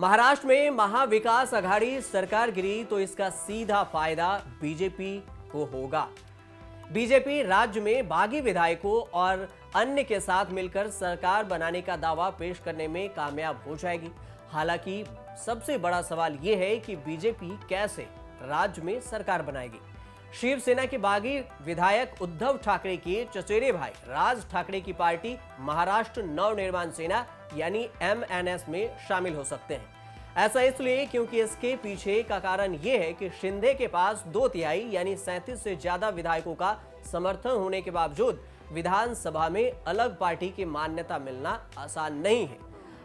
महाराष्ट्र में महाविकास आघाड़ी सरकार गिरी तो इसका सीधा फायदा बीजेपी को होगा। बीजेपी राज्य में बागी विधायकों और अन्य के साथ मिलकर सरकार बनाने का दावा पेश करने में कामयाब हो जाएगी। हालांकि सबसे बड़ा सवाल यह है कि बीजेपी कैसे राज्य में सरकार बनाएगी। शिवसेना के बागी विधायक उद्धव ठाकरे के चचेरे भाई राज ठाकरे की पार्टी महाराष्ट्र नवनिर्माण सेना यानी MNS में शामिल हो सकते हैं। ऐसा इसलिए क्योंकि इसके पीछे का कारण यह है कि शिंदे के पास 2/3 यानी 37 से ज्यादा विधायकों का समर्थन होने के बावजूद विधानसभा में अलग पार्टी की मान्यता मिलना आसान नहीं है।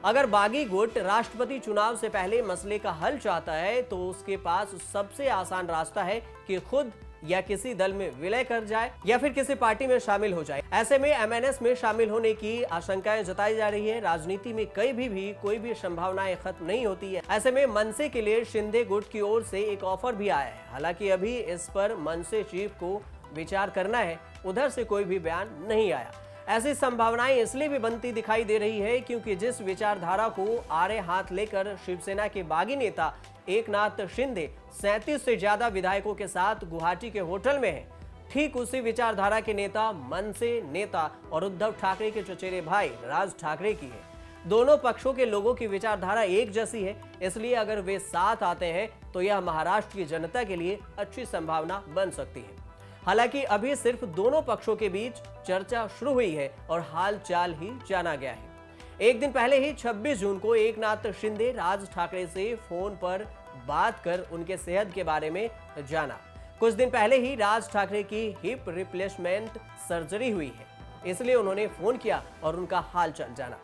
अगर बागी गुट राष्ट्रपति चुनाव से पहले मसले का हल चाहता है तो उसके पास सबसे आसान रास्ता है कि खुद या किसी दल में विलय कर जाए या फिर किसी पार्टी में शामिल हो जाए। ऐसे में MNS में शामिल होने की आशंकाएं जताई जा रही है। राजनीति में कहीं भी कोई भी संभावनाएं खत्म नहीं होती है। ऐसे में मनसे के लिए शिंदे गुट की ओर से एक ऑफर भी आया है। हालांकि अभी इस पर मनसे चीफ को विचार करना है, उधर से कोई भी बयान नहीं आया। ऐसी संभावनाएं इसलिए भी बनती दिखाई दे रही है क्योंकि जिस विचारधारा को आड़े हाथ लेकर शिवसेना के बागी नेता एकनाथ शिंदे 37 से ज्यादा विधायकों के साथ गुवाहाटी के होटल में है, ठीक उसी विचारधारा के नेता मनसे नेता और उद्धव ठाकरे के चचेरे भाई राज ठाकरे की है। दोनों पक्षों के लोगों की विचारधारा एक जैसी है, इसलिए अगर वे साथ आते हैं तो यह महाराष्ट्र की जनता के लिए अच्छी संभावना बन सकती है। हालांकि अभी सिर्फ दोनों पक्षों के बीच चर्चा शुरू हुई है और हाल चाल ही जाना गया है। एक दिन पहले ही 26 जून को एकनाथ शिंदे राज ठाकरे से फोन पर बात कर उनके सेहत के बारे में जाना। कुछ दिन पहले ही राज ठाकरे की हिप रिप्लेसमेंट सर्जरी हुई है, इसलिए उन्होंने फोन किया और उनका हाल चाल जाना।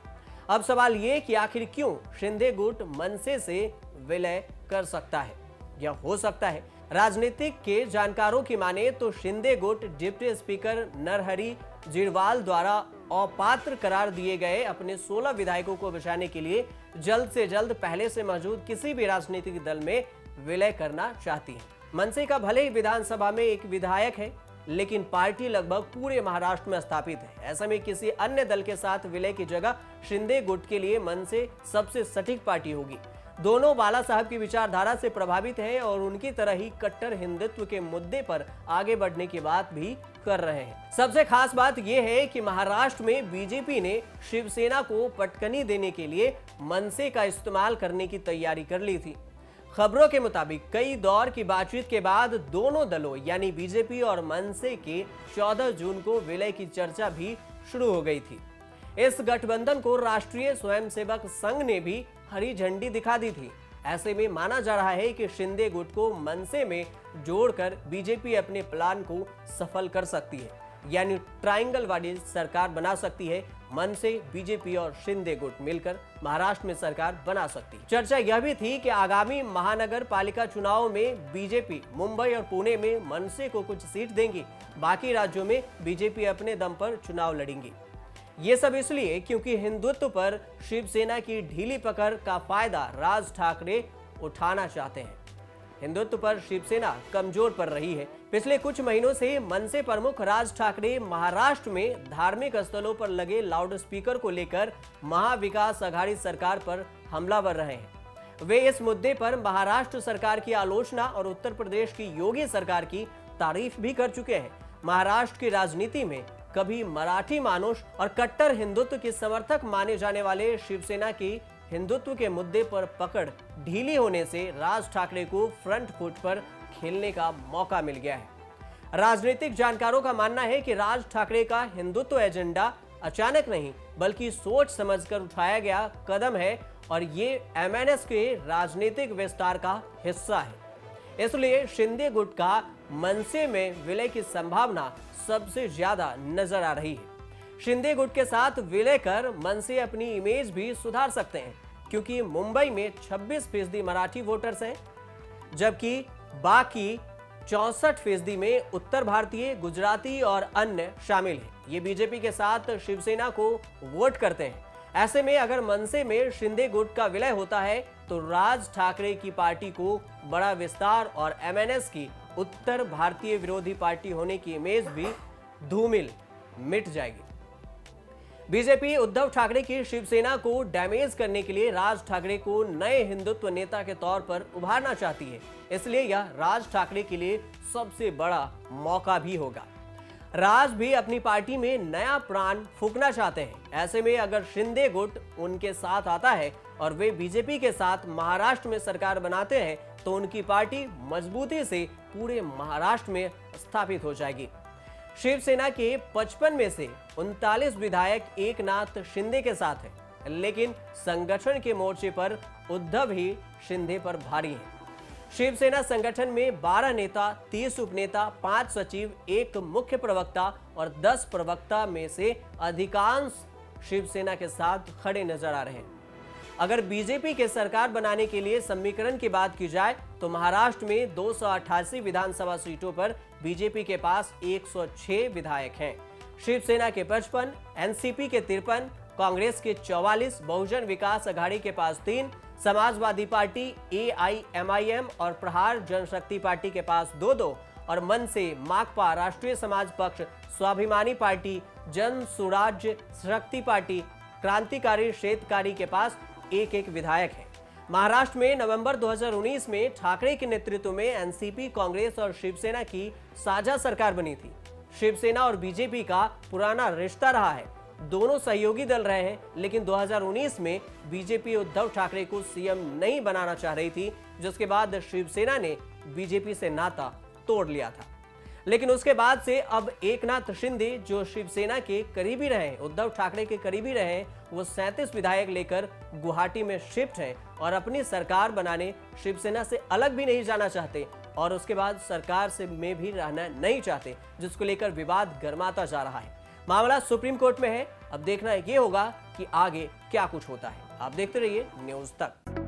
अब सवाल ये कि आखिर क्यों शिंदे गुट मनसे से विलय कर सकता है या हो सकता है। राजनीतिक के जानकारों की माने तो शिंदे गुट डिप्टी स्पीकर नरहरि झिरवाल द्वारा अपात्र करार दिए गए अपने 16 विधायकों को बचाने के लिए जल्द से जल्द पहले से मौजूद किसी भी राजनीतिक दल में विलय करना चाहती है। मनसे का भले ही विधानसभा में एक विधायक है, लेकिन पार्टी लगभग पूरे महाराष्ट्र में स्थापित है। ऐसे में किसी अन्य दल के साथ विलय की जगह शिंदे गुट के लिए मनसे सबसे सटीक पार्टी होगी। दोनों बाला साहब की विचारधारा से प्रभावित हैं और उनकी तरह ही कट्टर हिंदुत्व के मुद्दे पर आगे बढ़ने की बात भी कर रहे हैं। सबसे खास बात यह है कि महाराष्ट्र में बीजेपी ने शिवसेना को पटकनी देने के लिए मनसे का इस्तेमाल करने की तैयारी कर ली थी। खबरों के मुताबिक कई दौर की बातचीत के बाद दोनों दलों यानी बीजेपी और मनसे के 14 जून को विलय की चर्चा भी शुरू हो गई थी। इस गठबंधन को राष्ट्रीय स्वयंसेवक संघ ने भी हरी झंडी दिखा दी थी। ऐसे में माना जा रहा है कि शिंदे गुट को मनसे में जोड़कर बीजेपी अपने प्लान को सफल कर सकती है, यानी ट्रायंगल वाली सरकार बना सकती है। मनसे, बीजेपी और शिंदे गुट मिलकर महाराष्ट्र में सरकार बना सकती है। चर्चा यह भी थी कि आगामी महानगर पालिका चुनाव में बीजेपी मुंबई और पुणे में मनसे को कुछ सीट देंगी, बाकी राज्यों में बीजेपी अपने दम पर चुनाव लड़ेंगी। ये सब इसलिए क्योंकि हिंदुत्व पर शिवसेना की ढीली पकड़ का फायदा राज ठाकरे उठाना चाहते हैं। हिंदुत्व पर शिवसेना कमजोर पड़ रही है। पिछले कुछ महीनों से मनसे प्रमुख राज ठाकरे महाराष्ट्र में धार्मिक स्थलों पर लगे लाउड स्पीकर को लेकर महाविकास आघाड़ी सरकार पर हमलावर रहे हैं। वे इस मुद्दे पर महाराष्ट्र सरकार की आलोचना और उत्तर प्रदेश की योगी सरकार की तारीफ भी कर चुके हैं। महाराष्ट्र की राजनीति में कभी मराठी मानुष और कट्टर हिंदुत्व के समर्थक माने जाने वाले शिवसेना की हिंदुत्व के मुद्दे पर पकड़ ढीली होने से राज ठाकरे को फ्रंट फुट पर खेलने का मौका मिल गया है। राजनीतिक जानकारों का मानना है कि राज ठाकरे का हिंदुत्व एजेंडा अचानक नहीं बल्कि सोच समझकर उठाया गया कदम है और ये MNS के राजनीतिक विस्तार का हिस्सा है। इसलिए शिंदे गुट का मनसे में विलय की संभावना सबसे ज्यादा नजर आ रही है। शिंदे गुट के साथ विलय कर मनसे अपनी इमेज भी सुधार सकते हैं, क्योंकि मुंबई में 26% मराठी वोटर्स हैं, जबकि बाकी 64% में उत्तर भारतीय, गुजराती और अन्य शामिल हैं। ये बीजेपी के साथ शिवसेना को वोट करते हैं। ऐसे में अगर मनसे में शिंदे गुट का विलय होता है तो राज ठाकरे की पार्टी को बड़ा विस्तार और MNS की उत्तर भारतीय विरोधी पार्टी होने की इमेज भी धूमिल मिट जाएगी। बीजेपी उद्धव ठाकरे की शिवसेना को डैमेज करने के लिए राज ठाकरे को नए हिंदुत्व नेता के तौर पर उभारना चाहती है। इसलिए यह राज ठाकरे के लिए सबसे बड़ा मौका भी होगा। राज भी अपनी पार्टी में नया प्राण फूंकना चाहते हैं। ऐसे में अगर शिंदे गुट उनके साथ आता है और वे बीजेपी के साथ महाराष्ट्र में सरकार बनाते हैं तो उनकी पार्टी मजबूती से पूरे महाराष्ट्र में स्थापित हो जाएगी। शिवसेना के 55 में से 39 विधायक एकनाथ शिंदे के साथ हैं, लेकिन संगठन के मोर्चे पर उद्धव ही शिंदे पर भारी हैं। शिवसेना संगठन में 12 नेता, 30 उपनेता, 5 सचिव, 1 मुख्य प्रवक्ता और 10 प्रवक्ता में से अधिकांश शिवसेना के साथ खड़े नजर आ रहे हैं। अगर बीजेपी के सरकार बनाने के लिए समीकरण की बात की जाए तो महाराष्ट्र में 288 विधानसभा सीटों पर बीजेपी के पास 106 विधायक हैं। शिवसेना के 55, एनसीपी के 53, कांग्रेस के 44, बहुजन विकास अघाड़ी के पास 3, समाजवादी पार्टी, एआईएमआईएम और प्रहार जनशक्ति पार्टी के पास 2-2 और मन से माकपा, राष्ट्रीय समाज पक्ष, स्वाभिमानी पार्टी, जन सुराज्य शक्ति पार्टी, क्रांतिकारी शेतकारी के पास 1-1 विधायक है। महाराष्ट्र में नवंबर 2019 में ठाकरे के नेतृत्व में एनसीपी, कांग्रेस और शिवसेना की साझा सरकार बनी थी। शिवसेना और बीजेपी का पुराना रिश्ता रहा है, दोनों सहयोगी दल रहे हैं, लेकिन 2019 में बीजेपी उद्धव ठाकरे को सीएम नहीं बनाना चाह रही थी, जिसके बाद शिवसेना ने बीजेपी से नाता तोड़ लिया था। लेकिन उसके बाद से अब एकनाथ शिंदे जो शिवसेना के करीबी रहे, उद्धव ठाकरे के करीबी रहे, वो 37 विधायक लेकर गुवाहाटी में शिफ्ट हैं और अपनी सरकार बनाने शिवसेना से अलग भी नहीं जाना चाहते और उसके बाद सरकार से में भी रहना नहीं चाहते, जिसको लेकर विवाद गर्माता जा रहा है। मामला सुप्रीम कोर्ट में है। अब देखना ये होगा कि आगे क्या कुछ होता है। आप देखते रहिए न्यूज़ तक।